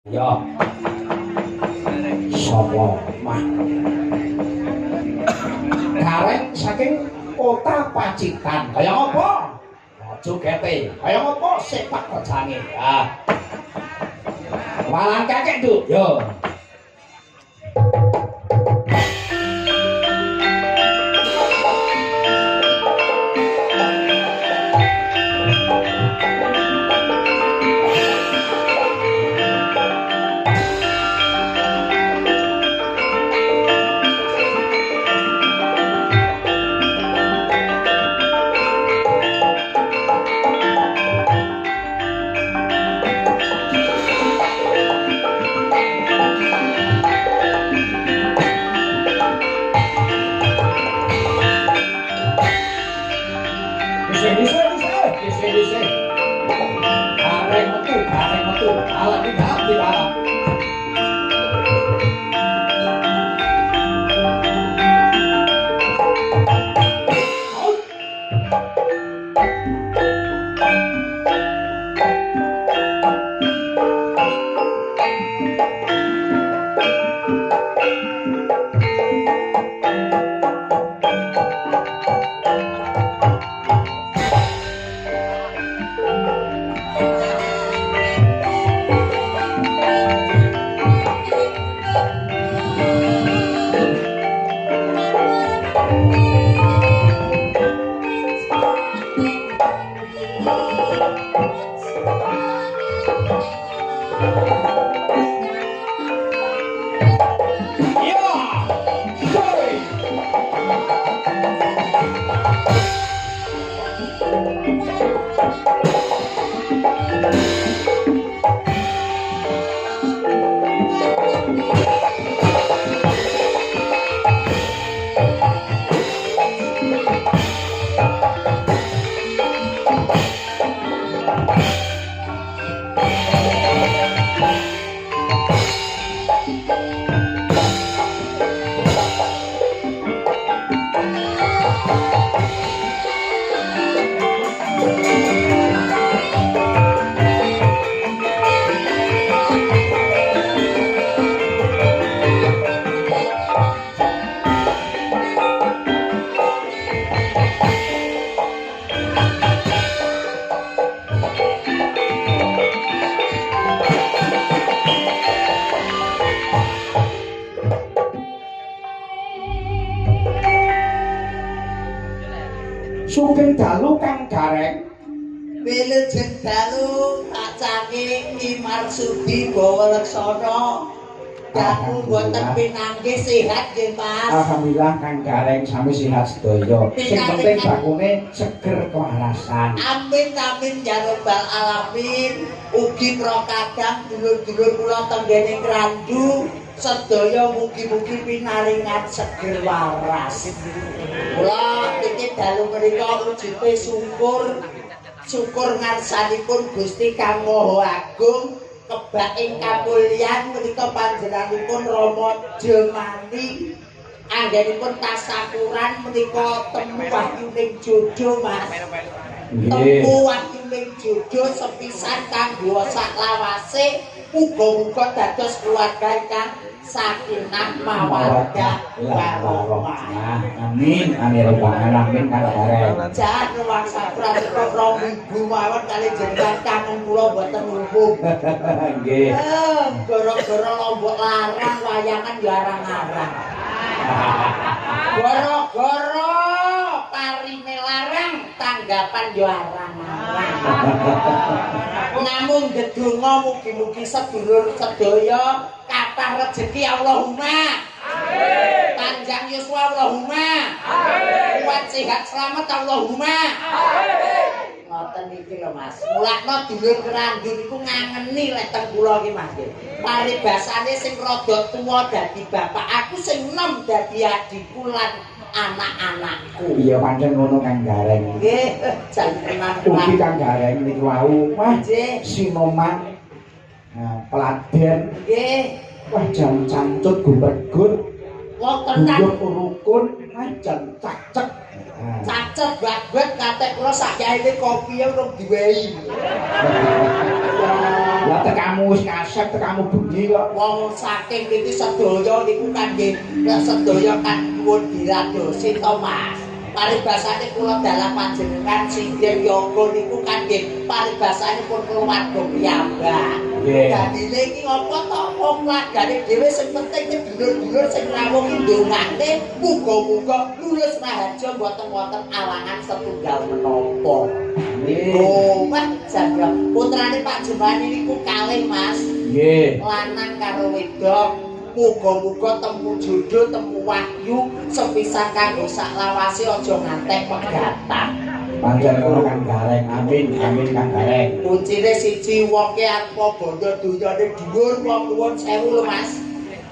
Ya. Sapa mah? Gareng saking kota Pacitan. Kaya apa? Jogete. Kaya apa sepak terjange? Ya. Walang kakek, Duk. Yo. Sugeng dalu Kang Gareng. Wilujeng dalu kacaking Ki Marsudi Bawaleksana. Dalu boten pinanggih sehat nggih Mas. Alhamdulillah Kang Gareng sami sehat sedaya. Sing penting bakune seger kewarasan. Amin amin ya rabbal alamin. Ugi pro kadang dulur-dulur kula tenggene Krandu sedaya mugi-mugi pinaringan seger waras. Kula iki dalu menika wujude syukur ngarsanipun Gusti Kang Maha Agung kebak ing kamulyan menika panjenenganipun Rama Jemani anggenipun tasakuran menika temu wahyuning jojo Mas. Temu wahyuning jojo sepisan kanggo saklawase muga-muga dados keluarga ingkang sakinah mawaddah warahmah. Amin. Amin amin Kang Gareng. Jan ruwasa pratika 2000 mawon kali jenengan kangen kula mboten lumpuh. Nggih. Gara-gara Lombok larang wayangan ya arang-arang. Gara-gara parine larang tanggapan ya arang-arang. Namung gedunga mugi-mugi sedulur sedaya kathah rejeki Allahumma. Amin. Panjang yuswa Allahumma. Amin. Kuat sehat selamat Allahumma. Amin. Ngoten iki lho Mas. Mulakno dulur Krandu niku ngangeni lek teng kula iki Mas. Paribasane sing rada tuwa dadi bapak, aku sing enom dadi adikku lan anak-anakku. Iya pancen ngono Kang Gareng. Nggih, jan tenan Ugi Kang Gareng niku wau wah nggih. Sinoman. Peladen. Nggih. Wah jam cancut gumbergur. Wonten rukun jan cacek. Cacet babet katek kula sakyaine kopi urung diwehi. Lah tekamu wis ngasep tekamu bengi kok. Wong saking iki sedaya niku kangge sedaya kan nuwun diradosi to Mas. Paribasane kula dalah panjenengan Sinden Yoga niku kangge paribasanipun keluarga piyambak. Dadine iki apa to wong lagane dhewe sing penting iki dulur-dulur sing rawuh ki ndongane muga-muga lulus raharja mboten wonten alangan setunggal menapa. Oh, Mas jaga putrane Pak Jemani niku kalih Mas. Nggih. Lanang karo wedok. Muga-muga temu jodoh, temu wahyu, sepisan kanggo sak lawase aja ngantek pegatan. Pancen ngono Kang Gareng. Amin, amin Kang Gareng. Kuncine siji wong ki arep bondo dunyane dhuwur wong nuwun sewu lho Mas.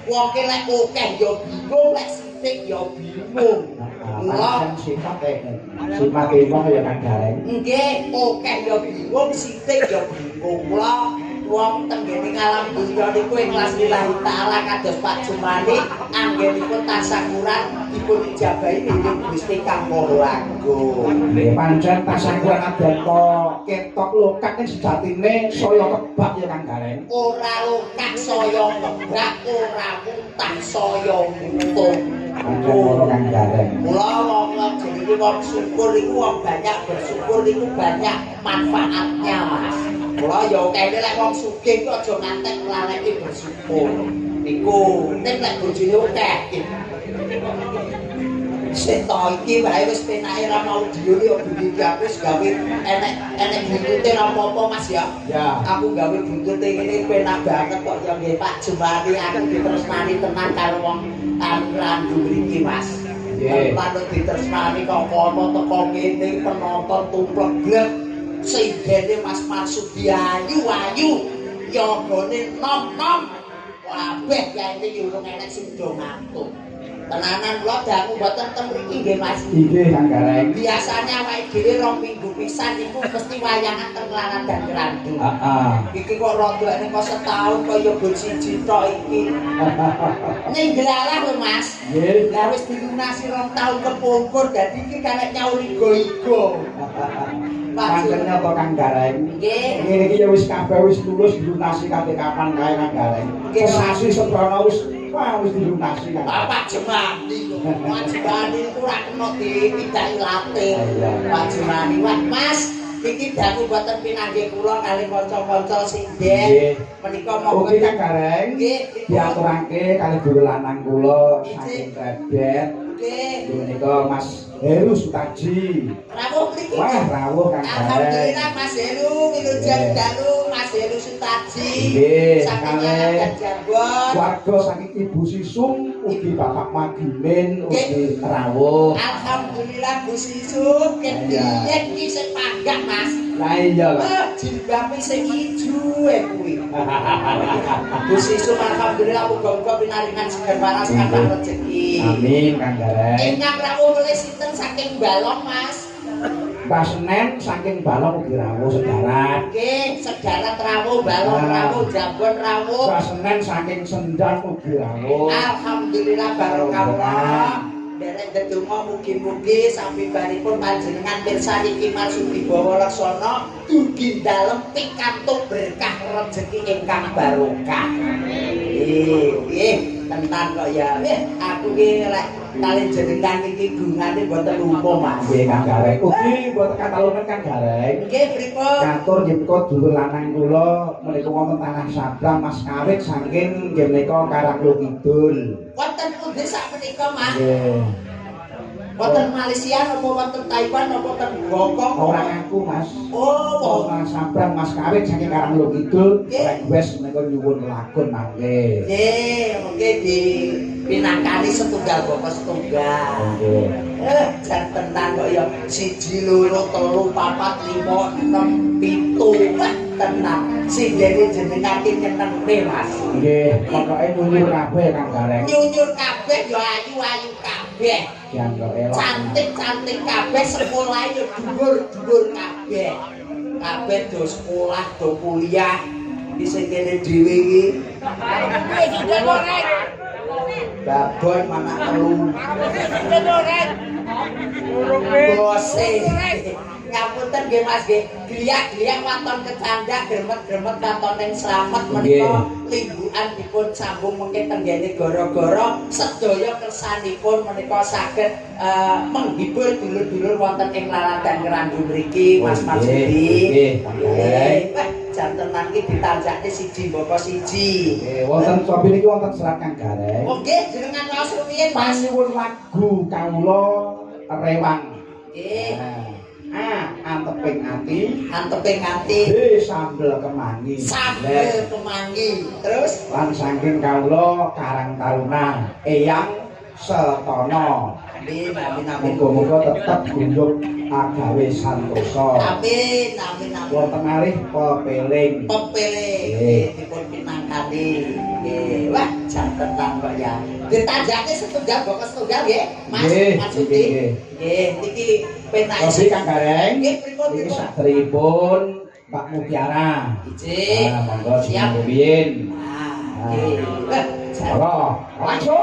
Wong ki lek akeh ya bingung, lek sithik ya bingung. Pancen sifat wong ya Kang Gareng. Nggih, akeh ya bingung, sithik ya bingung. Mula wong tenggene ngalam dunya niku ikhlas lillahi taala kados Pak Jumani anggenipun tasakuran dipun ijabahi dening Gusti Kang Maha Agung. Nggih pancen tasakuran adenta ketok lokak ning sejatine saya kebak ya Kang Gareng. Ora lokak saya kebak, ora muntah saya mutung. Pancen ngono Kang Gareng. Mula wong jenenge wong syukur iku wong banyak bersyukur iku banyak manfaatnya Mas. Mula ya kene lek wong sugih ku aja ngantek laleki bersyukur. Niku nek lek bojone akeh. Seto iki wae wis penake ra mau diune ya bunyi wis gawe enek buntute ra apa-apa Mas ya. Ya. Aku gawe buntute ngene penak banget kok ya nggih Pak Jemani aku ditresnani tenan karo wong randu mriki Mas. Nggih. Panut ditresnani kok kono teko ngene penonton tumplek sing gene Mas Marsudi ayu yogane nom-nom kabeh yaene yo urung enek sing do ngantuk. Tenanan kula dangu mboten ten mriki nggih Mas. Nggih Kang Gareng. Biasane awake dhewe 2 minggu pisan iku mesti wayangan ten Klaran dan Grandung. Heeh. Iki kok rada nek kok setahun kaya bol siji tok iki. Ning glalah lho Mas. Nggih. Lah wis dilunasi 2 tahun kepungkur dadi iki karek nyaur igo-igo. Pancen apa Kang Gareng? Nggih. Ngene iki ya wis kabeh wis lulus dilunasi kate kapan kae Kang Gareng. Nggih. Sasi seprono wis wis dilunasi Kang. Bapak Jemani lho. Pak Jemani iku ora kena dipindhahi latir. Pak Jemani, wah Mas, iki dangu mboten pinanggih kula kali kanca-kanca sinden. Menika monggo Kang Gareng. nggih Diaturake kali guru lanang kula saking Rebet. nggih. Menika Mas Heru Sutaji. Rawuh mriki. Wah, rawuh Kang Gareng. Alhamdulillah Mas Heru, wilujeng dalu Mas Heru Sutaji. Nggih, saking kalih dan Jambon. Warga saking Ibu Sisung, ugi Bapak Magimin, ugi rawuh. Alhamdulillah Bu Sisu, ketiyen iki sing panggah Mas. Lah iya lah. Jilbabe sing ijo kuwi. Bu Sisu alhamdulillah muga-muga pinaringan seger waras kathah rezeki. Amin Kang Gareng. Ingkang rawuh oleh sinten saking Balong Mas? Mbah Senen saking Balong ugi rawuh sedaran. Nggih, sedarat rawuh, Balong rawuh, Jambon rawuh. Mbah Senen saking Sendang ugi rawuh. Alhamdulillah barokah. Derek ndedonga mugi-mugi sampinipun panjenengan mirsani Ki Marsudi Bawa Laksana dugi dalem pikantuk berkah rezeki ingkang barokah. Nggih, tenan kok ya. Aku ki lek kali jenengan iki gungane mboten lumpuh Mas. Nggih Kang Gareng. Ugi mboten katalungan Kang Gareng. Nggih, pripun? Katur nggih menika dulur lanang kula menika wonten tanah Sabrang Mas Kawit saking nggih menika Karanglo Kidul. Wonten pundi sakmenika Mas? Nggih. Wonten Malaysia napa wonten Taiwan napa wonten Hongkong? Ora ngaku Mas. Oh, Tanah Sabrang Mas Kawit saking Karanglo Kidul. Nggih. Request menika nyuwun lakon mangke. nggih, mungkin di pinangkani setunggal bapak setunggal. Nggih. Jan tenan kok ya 1 2 3 4 5 6 7 tenan. Sing dene jenengan ki nyenengke Mas. Nggih, pokoke nyuwun kabeh Kang Gareng. Nyunyur kabeh ya ayu-ayu kabeh. Dianggo elok. Cantik-cantik kabeh sekolah ya dhuwur-dhuwur kabeh. Kabeh do sekolah, do kuliah. Di sing kene dhewe iki. Babon mana telu. Bose. ngapunten nggih Mas nggih. Gliak-gliak waton kecandak gremet-gremet waton ing slamet menika linggukan dipun sambung mengke tenggene gara-gara sedaya kersanipun menika saged menghibur dulur-dulur wonten ing laladan Ngrandu mriki Mas Marsudi. Nggih. Jantenan iki ditanjake siji mboko siji. Nggih, wonten sopi niki wonten serat Kang Gareng. Oh nggih, jenengan waos rumiyin Mas. Panyuwun lagu kawula rewang. Nggih. Anteping ati, Anteping ati. sambel kemangi. Sambel kemangi. Terus Lan saking kawula Karang Taruna, Eyang Setana. amin amin amin. Muga-muga tetep guyub agawe santosa. Amin amin amin. Wonten malih pepeling. Pepele dipun pinangkani. Nggih, wah jantenan kok ya. Ditanjake setunggal boko setunggal nggih, Mas Marsudi. Nggih, niki penak. Kopi Kang Gareng. Nggih, pripun Iki pripun. saderipun Pak Mutiara. Ijik. Monggo Siap. siap rumiyin. Nggih. Wah, Halo, langsung.